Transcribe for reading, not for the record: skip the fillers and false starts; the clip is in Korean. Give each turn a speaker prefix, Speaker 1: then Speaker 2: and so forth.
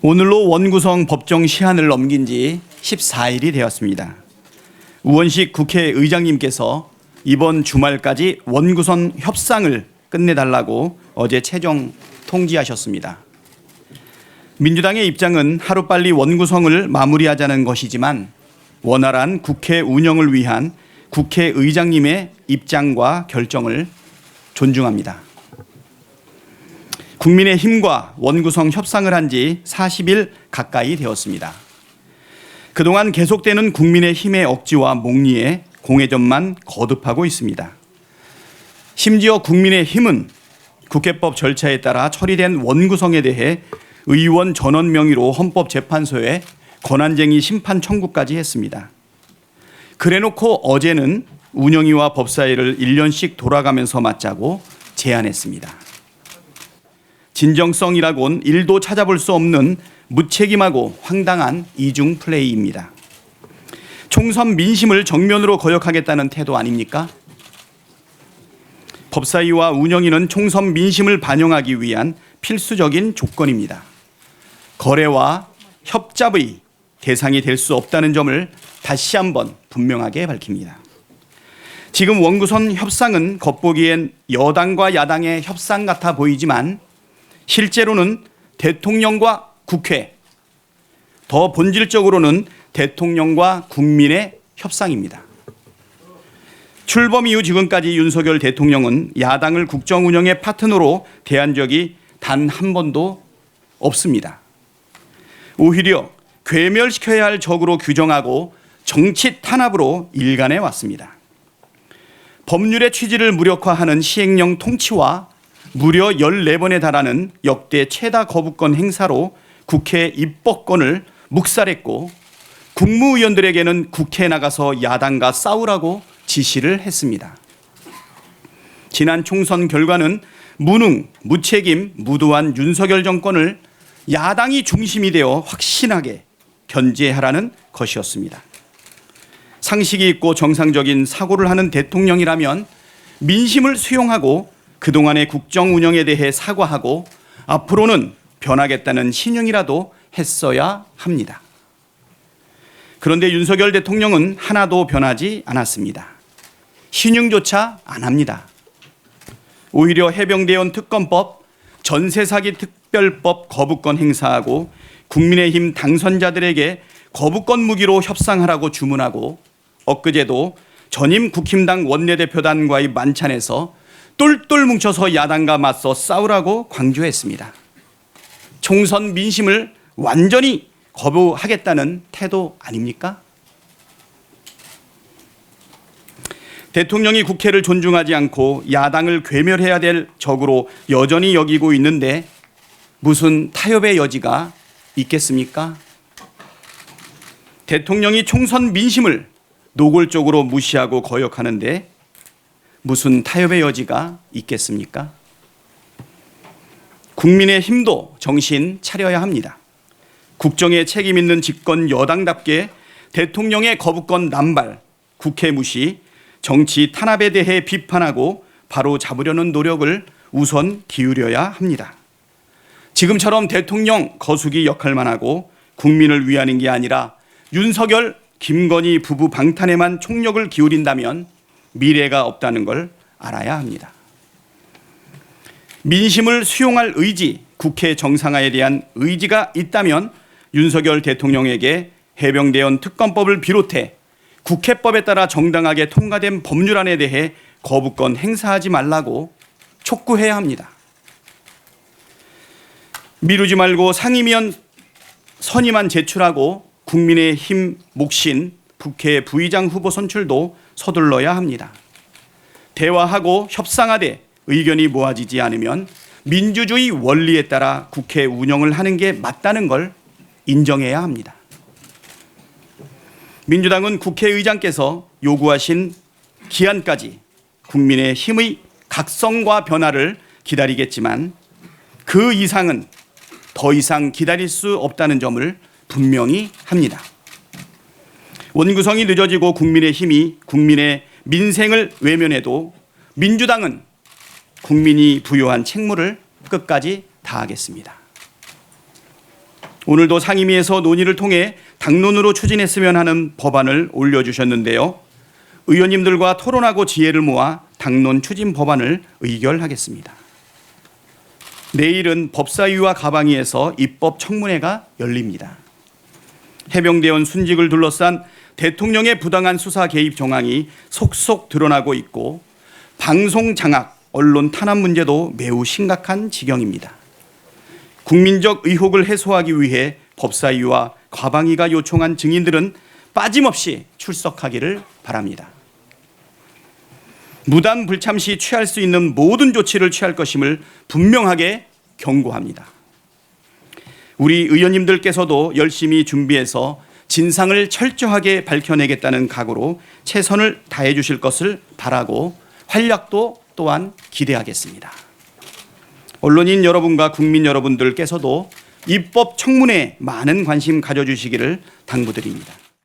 Speaker 1: 오늘로 원구성 법정 시한을 넘긴 지 14일이 되었습니다. 우원식 국회의장님께서 이번 주말까지 원구성 협상을 끝내달라고 어제 최종 통지하셨습니다. 민주당의 입장은 하루빨리 원구성을 마무리하자는 것이지만 원활한 국회 운영을 위한 국회의장님의 입장과 결정을 존중합니다. 국민의힘과 원구성 협상을 한 지 40일 가까이 되었습니다. 그동안 계속되는 국민의힘의 억지와 목리에 공회전만 거듭하고 있습니다. 심지어 국민의힘은 국회법 절차에 따라 처리된 원구성에 대해 의원 전원 명의로 헌법재판소에 권한쟁의 심판 청구까지 했습니다. 그래놓고 어제는 운영위와 법사위를 1년씩 돌아가면서 맞자고 제안했습니다. 진정성이라곤 1도 찾아볼 수 없는 무책임하고 황당한 이중 플레이입니다. 총선 민심을 정면으로 거역하겠다는 태도 아닙니까? 법사위와 운영위는 총선 민심을 반영하기 위한 필수적인 조건입니다. 거래와 협잡의 대상이 될 수 없다는 점을 다시 한번 분명하게 밝힙니다. 지금 원구성 협상은 겉보기엔 여당과 야당의 협상 같아 보이지만 실제로는 대통령과 국회, 더 본질적으로는 대통령과 국민의 협상입니다. 출범 이후 지금까지 윤석열 대통령은 야당을 국정 운영의 파트너로 대한 적이 단 한 번도 없습니다. 오히려 괴멸시켜야 할 적으로 규정하고 정치 탄압으로 일관해 왔습니다. 법률의 취지를 무력화하는 시행령 통치와 무려 14번에 달하는 역대 최다 거부권 행사로 국회 입법권을 묵살했고 국무위원들에게는 국회에 나가서 야당과 싸우라고 지시를 했습니다. 지난 총선 결과는 무능, 무책임, 무도한 윤석열 정권을 야당이 중심이 되어 확신하게 견제하라는 것이었습니다. 상식이 있고 정상적인 사고를 하는 대통령이라면 민심을 수용하고 그동안의 국정 운영에 대해 사과하고 앞으로는 변하겠다는 신용이라도 했어야 합니다. 그런데 윤석열 대통령은 하나도 변하지 않았습니다. 신용조차 안 합니다. 오히려 해병대원 특검법, 전세사기 특별법 거부권 행사하고 국민의힘 당선자들에게 거부권 무기로 협상하라고 주문하고 엊그제도 전임 국힘당 원내대표단과의 만찬에서 똘똘 뭉쳐서 야당과 맞서 싸우라고 강조했습니다. 총선 민심을 완전히 거부하겠다는 태도 아닙니까? 대통령이 국회를 존중하지 않고 야당을 괴멸해야 될 적으로 여전히 여기고 있는데 무슨 타협의 여지가 있겠습니까? 대통령이 총선 민심을 노골적으로 무시하고 거역하는데 무슨 타협의 여지가 있겠습니까? 국민의힘도 정신 차려야 합니다. 국정에 책임 있는 집권 여당답게 대통령의 거부권 남발, 국회 무시, 정치 탄압에 대해 비판하고 바로 잡으려는 노력을 우선 기울여야 합니다. 지금처럼 대통령 거수기 역할만 하고 국민을 위하는 게 아니라 윤석열, 김건희 부부 방탄에만 총력을 기울인다면 미래가 없다는 걸 알아야 합니다. 민심을 수용할 의지, 국회 정상화에 대한 의지가 있다면 윤석열 대통령에게 해병대원 특검법을 비롯해 국회법에 따라 정당하게 통과된 법률안에 대해 거부권 행사하지 말라고 촉구해야 합니다. 미루지 말고 상임위원 선임안 제출하고 국민의힘 몫인 국회 부의장 후보 선출도 서둘러야 합니다. 대화하고 협상하되 의견이 모아지지 않으면 민주주의 원리에 따라 국회 운영을 하는 게 맞다는 걸 인정해야 합니다. 민주당은 국회의장께서 요구하신 기한까지 국민의힘의 각성과 변화를 기다리겠지만 그 이상은 더 이상 기다릴 수 없다는 점을 분명히 합니다. 원구성이 늦어지고 국민의힘이 국민의 민생을 외면해도 민주당은 국민이 부여한 책무를 끝까지 다하겠습니다. 오늘도 상임위에서 논의를 통해 당론으로 추진했으면 하는 법안을 올려주셨는데요. 의원님들과 토론하고 지혜를 모아 당론 추진 법안을 의결하겠습니다. 내일은 법사위와 가방위에서 입법 청문회가 열립니다. 해병대원 순직을 둘러싼 대통령의 부당한 수사 개입 정황이 속속 드러나고 있고 방송 장악, 언론 탄압 문제도 매우 심각한 지경입니다. 국민적 의혹을 해소하기 위해 법사위와 과방위가 요청한 증인들은 빠짐없이 출석하기를 바랍니다. 무단 불참 시 취할 수 있는 모든 조치를 취할 것임을 분명하게 경고합니다. 우리 의원님들께서도 열심히 준비해서 진상을 철저하게 밝혀내겠다는 각오로 최선을 다해 주실 것을 바라고 활약도 또한 기대하겠습니다. 언론인 여러분과 국민 여러분들께서도 입법 청문회에 많은 관심 가져주시기를 당부드립니다.